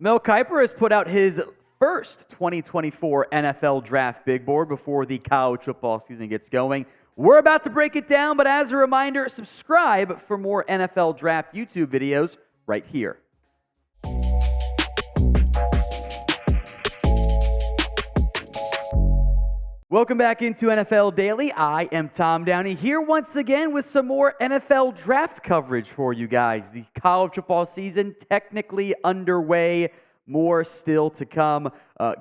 Mel Kiper has put out his first 2024 NFL Draft Big Board before the college football season gets going. We're about to break it down, but as a reminder, subscribe for more NFL Draft YouTube videos right here. Welcome back into NFL Daily. I am Tom Downey here once again with some more NFL draft coverage for you guys. The college football season technically underway, more still to come.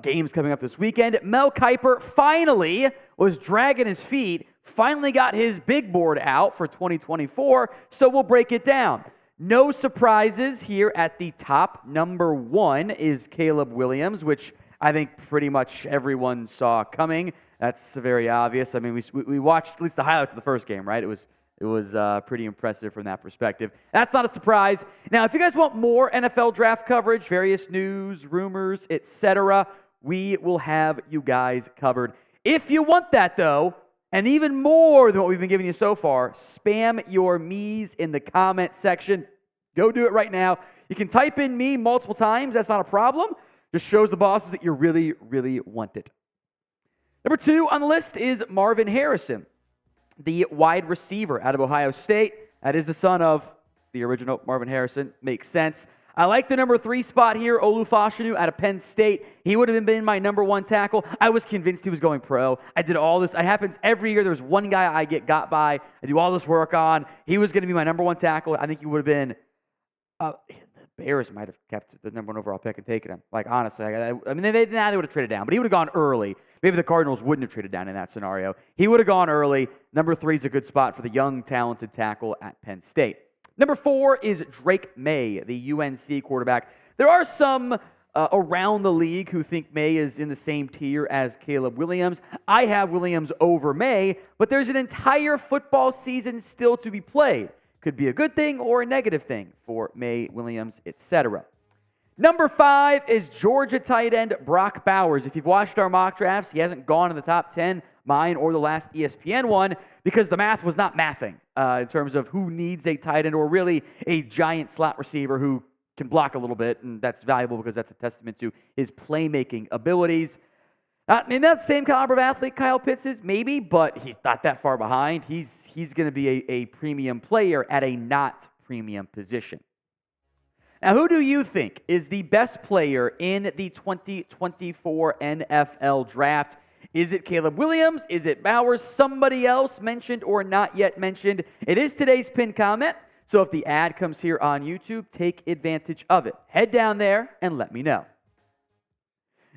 Games coming up this weekend. Mel Kiper finally was dragging his feet, finally got his big board out for 2024, so we'll break it down. No surprises here at the top. Number one is Caleb Williams, which I think pretty much everyone saw coming. That's very obvious. I mean, we watched at least the highlights of the first game, right? It was pretty impressive from that perspective. That's not a surprise. Now, if you guys want more NFL draft coverage, various news, rumors, etc., we will have you guys covered. If you want that, though, and even more than what we've been giving you so far, spam your me's in the comment section. Go do it right now. You can type in me multiple times. That's not a problem. Just shows the bosses that you really, really want it. Number two on the list is Marvin Harrison, the wide receiver out of Ohio State. That is the son of the original Marvin Harrison. Makes sense. I like the number three spot here, Fashanu out of Penn State. He would have been my number one tackle. I was convinced he was going pro. I did all this. It happens every year. There's one guy I get got by. I do all this work on. He was going to be my number one tackle. I think he would have been Bears might have kept the number one overall pick and taken him. Like, honestly, I mean, they would have traded down, but he would have gone early. Maybe the Cardinals wouldn't have traded down in that scenario. He would have gone early. Number three is a good spot for the young, talented tackle at Penn State. Number four is Drake Maye, the UNC quarterback. There are some around the league who think Maye is in the same tier as Caleb Williams. I have Williams over Maye, but there's an entire football season still to be played. Could be a good thing or a negative thing for Maye, Williams, etc. Number five is Georgia tight end Brock Bowers. If you've watched our mock drafts, he hasn't gone in the top 10, mine or the last ESPN one, because the math was not mathing in terms of who needs a tight end or really a giant slot receiver who can block a little bit, and that's valuable because that's a testament to his playmaking abilities. I mean, that same caliber of athlete Kyle Pitts is, maybe, but he's not that far behind. He's going to be a premium player at a not premium position. Now, who do you think is the best player in the 2024 NFL Draft? Is it Caleb Williams? Is it Bowers? Somebody else mentioned or not yet mentioned? It is today's pinned comment, so if the ad comes here on YouTube, take advantage of it. Head down there and let me know.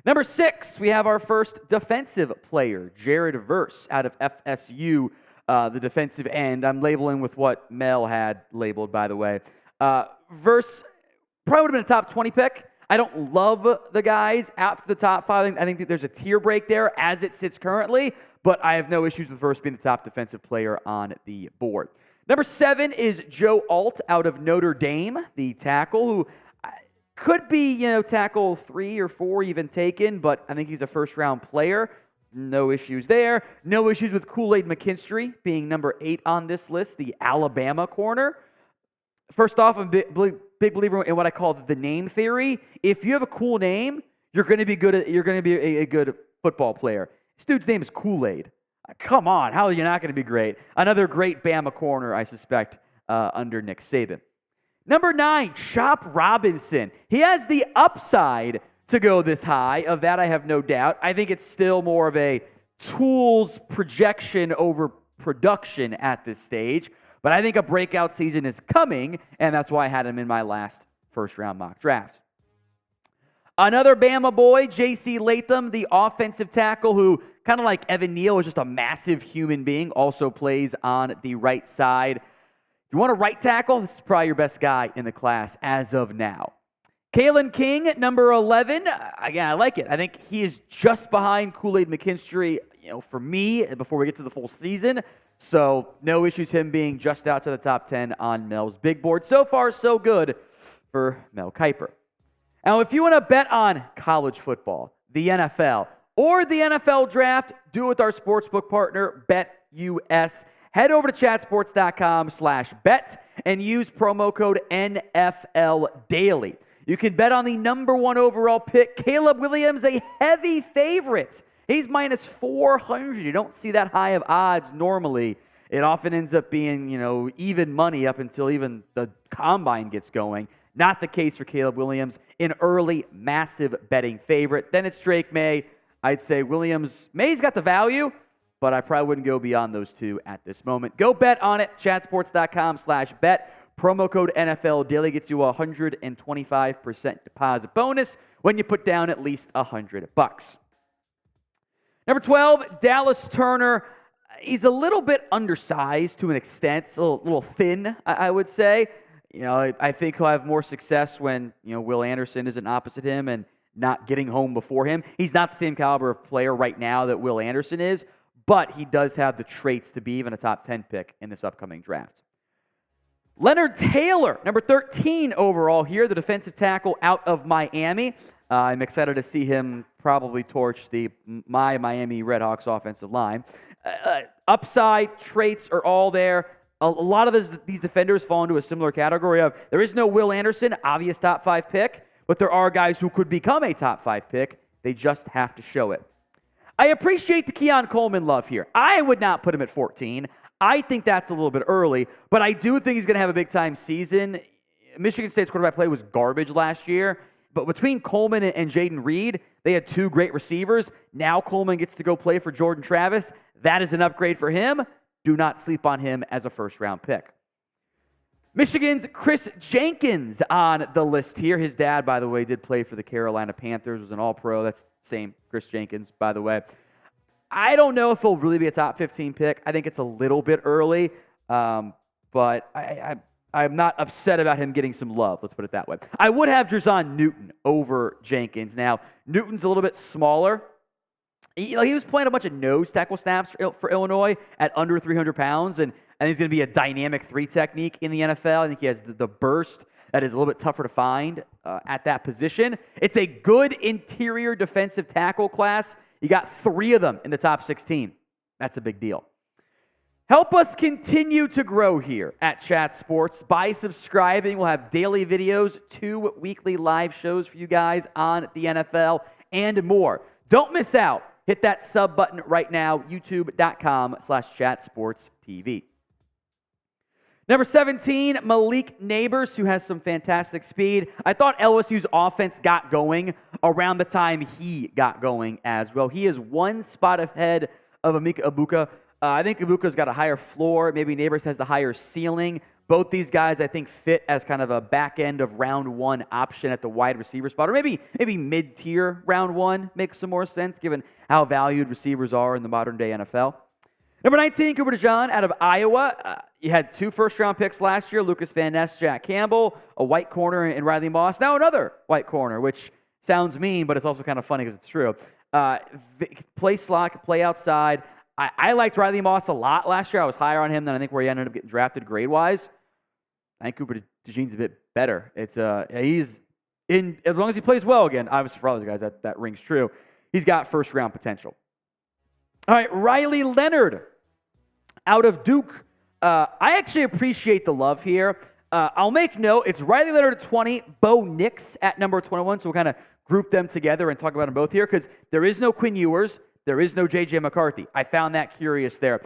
Number six, we have our first defensive player, Jared Verse out of FSU, the defensive end. I'm labeling with what Mel had labeled, by the way. Verse probably would have been a top 20 pick. I don't love the guys after the top five. I think that there's a tier break there as it sits currently, but I have no issues with Verse being the top defensive player on the board. Number seven is Joe Alt out of Notre Dame, the tackle, who could be, tackle 3 or 4 even taken, but I think he's a first-round player. No issues there. No issues with Kool-Aid McKinstry being number 8 on this list, the Alabama corner. First off, I'm a big believer in what I call the name theory. If you have a cool name, you're going to be good. You're going to be a good football player. This dude's name is Kool-Aid. Come on, how are you not going to be great? Another great Bama corner, I suspect, under Nick Saban. Number 9, Chop Robinson. He has the upside to go this high. Of that, I have no doubt. I think it's still more of a tools projection over production at this stage. But I think a breakout season is coming, and that's why I had him in my last first-round mock draft. Another Bama boy, J.C. Latham, the offensive tackle who, kind of like Evan Neal, is just a massive human being, also plays on the right side. You want a right tackle? This is probably your best guy in the class as of now. Kalen King, number 11. Again, I like it. I think he is just behind Kool-Aid McKinstry, for me, before we get to the full season. So no issues him being just out to the top 10 on Mel's big board. So far, so good for Mel Kiper. Now, if you want to bet on college football, the NFL, or the NFL Draft, do it with our sportsbook partner, BetUS. Head over to chatsports.com/bet and use promo code NFL Daily. You can bet on the number 1 overall pick, Caleb Williams, a heavy favorite. He's minus 400. You don't see that high of odds normally. It often ends up being, even money up until even the combine gets going. Not the case for Caleb Williams, an early, massive betting favorite. Then it's Drake Maye. I'd say Maye's got the value, but I probably wouldn't go beyond those two at this moment. Go bet on it, chatsports.com/bet. Promo code NFL Daily gets you a 125% deposit bonus when you put down at least $100. Number 12, Dallas Turner. He's a little bit undersized to an extent, a little thin, I would say. I think he'll have more success when, Will Anderson isn't opposite him and not getting home before him. He's not the same caliber of player right now that Will Anderson is, but he does have the traits to be even a top 10 pick in this upcoming draft. Leonard Taylor, number 13 overall here, the defensive tackle out of Miami. I'm excited to see him probably torch my Miami Redhawks offensive line. Upside, traits are all there. A lot of these defenders fall into a similar category of there is no Will Anderson, obvious top 5 pick, but there are guys who could become a top 5 pick. They just have to show it. I appreciate the Keon Coleman love here. I would not put him at 14. I think that's a little bit early, but I do think he's going to have a big-time season. Michigan State's quarterback play was garbage last year, but between Coleman and Jaden Reed, they had 2 great receivers. Now Coleman gets to go play for Jordan Travis. That is an upgrade for him. Do not sleep on him as a first-round pick. Michigan's Kris Jenkins on the list here. His dad, by the way, did play for the Carolina Panthers, was an All-Pro. That's the same Kris Jenkins, by the way. I don't know if he'll really be a top 15 pick. I think it's a little bit early, but I'm not upset about him getting some love. Let's put it that way. I would have Jerzon Newton over Jenkins. Now, Newton's a little bit smaller. He was playing a bunch of nose tackle snaps for Illinois at under 300 pounds, and I think he's going to be a dynamic 3 technique in the NFL. I think he has the burst that is a little bit tougher to find at that position. It's a good interior defensive tackle class. You got 3 of them in the top 16. That's a big deal. Help us continue to grow here at Chat Sports by subscribing. We'll have daily videos, 2 weekly live shows for you guys on the NFL, and more. Don't miss out. Hit that sub button right now, youtube.com/chatsportstv. Number 17, Malik Neighbors, who has some fantastic speed. I thought LSU's offense got going around the time he got going as well. He is 1 spot ahead of Emeka Egbuka. I think Ibuka's got a higher floor. Maybe Neighbors has the higher ceiling. Both these guys, I think, fit as kind of a back end of round 1 option at the wide receiver spot, or maybe mid-tier round 1 makes some more sense given how valued receivers are in the modern day NFL. Number 19, Cooper DeJean out of Iowa. You had 2 first-round picks last year, Lucas Van Ness, Jack Campbell, a white corner in Riley Moss. Now another white corner, which sounds mean, but it's also kind of funny because it's true. Play slot, play outside. I liked Riley Moss a lot last year. I was higher on him than I think where he ended up getting drafted grade-wise. I think Cooper DeJean's a bit better. He's in as long as he plays well again. Obviously, for all those guys, that rings true. He's got first-round potential. All right, Riley Leonard out of Duke. I actually appreciate the love here. I'll make note, it's Riley Leonard at 20, Bo Nix at number 21, so we'll kind of group them together and talk about them both here because there is no Quinn Ewers, there is no J.J. McCarthy. I found that curious there.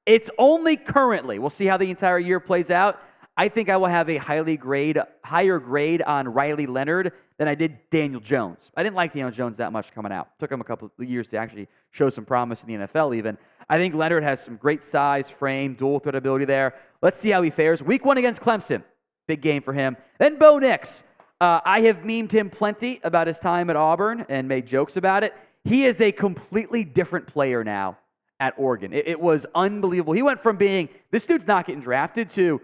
It's only currently, we'll see how the entire year plays out. I think I will have a higher grade on Riley Leonard than I did Daniel Jones. I didn't like Daniel Jones that much coming out. Took him a couple of years to actually show some promise in the NFL even. I think Leonard has some great size, frame, dual threat ability there. Let's see how he fares. Week 1 against Clemson. Big game for him. Then Bo Nix. I have memed him plenty about his time at Auburn and made jokes about it. He is a completely different player now at Oregon. It was unbelievable. He went from being, this dude's not getting drafted, to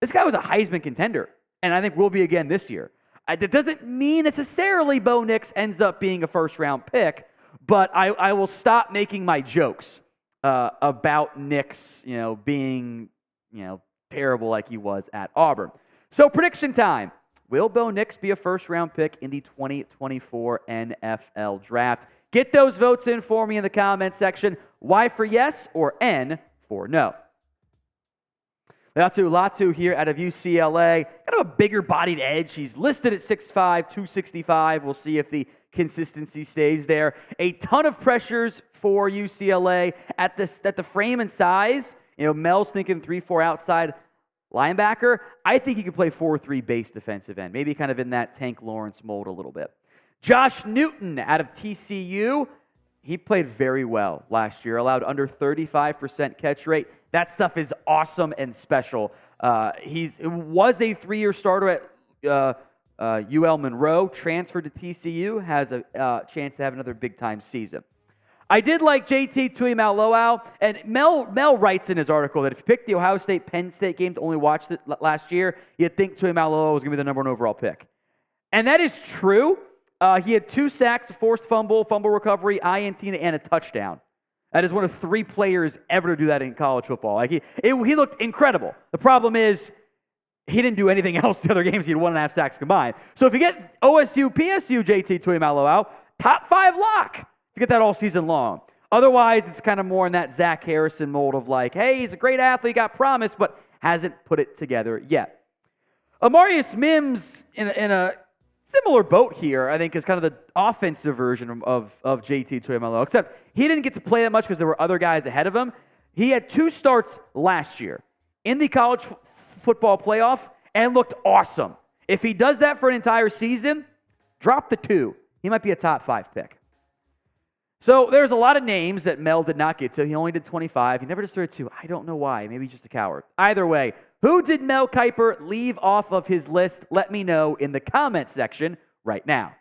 this guy was a Heisman contender, and I think will be again this year. That doesn't mean necessarily Bo Nix ends up being a first-round pick, but I will stop making my jokes about Nix, being, terrible like he was at Auburn. So prediction time. Will Bo Nix be a first-round pick in the 2024 NFL Draft? Get those votes in for me in the comment section. Y for yes or N for no. Latu here out of UCLA. Kind of a bigger bodied edge. He's listed at 6'5", 265. We'll see if the consistency stays there. A ton of pressures for UCLA at the frame and size. Mel's thinking 3-4 outside linebacker. I think he could play 4-3 base defensive end. Maybe kind of in that Tank Lawrence mold a little bit. Josh Newton out of TCU. He played very well last year. Allowed under 35% catch rate. That stuff is awesome and special. He was a 3-year starter at UL Monroe, transferred to TCU, has a chance to have another big-time season. I did like JT Tuimoloau, and Mel writes in his article that if you picked the Ohio State-Penn State game to only watch it last year, you'd think Tuimoloau was going to be the number 1 overall pick. And that is true. He had 2 sacks, a forced fumble recovery, INT, and a touchdown. That is one of 3 players ever to do that in college football. He looked incredible. The problem is he didn't do anything else the other games. He had 1.5 sacks combined. So if you get OSU, PSU, JT Tuimoloau, top 5 lock. You get that all season long. Otherwise, it's kind of more in that Zach Harrison mold of like, hey, he's a great athlete, got promise, but hasn't put it together yet. Amarius Mims in a similar boat here, I think, is kind of the offensive version of JT Tuimoloau, except he didn't get to play that much because there were other guys ahead of him. He had 2 starts last year in the college football playoff and looked awesome. If he does that for an entire season, drop the 2. He might be a top 5 pick. So there's a lot of names that Mel did not get to. He only did 25. He never decided to. I don't know why. Maybe he's just a coward. Either way, who did Mel Kiper leave off of his list? Let me know in the comment section right now.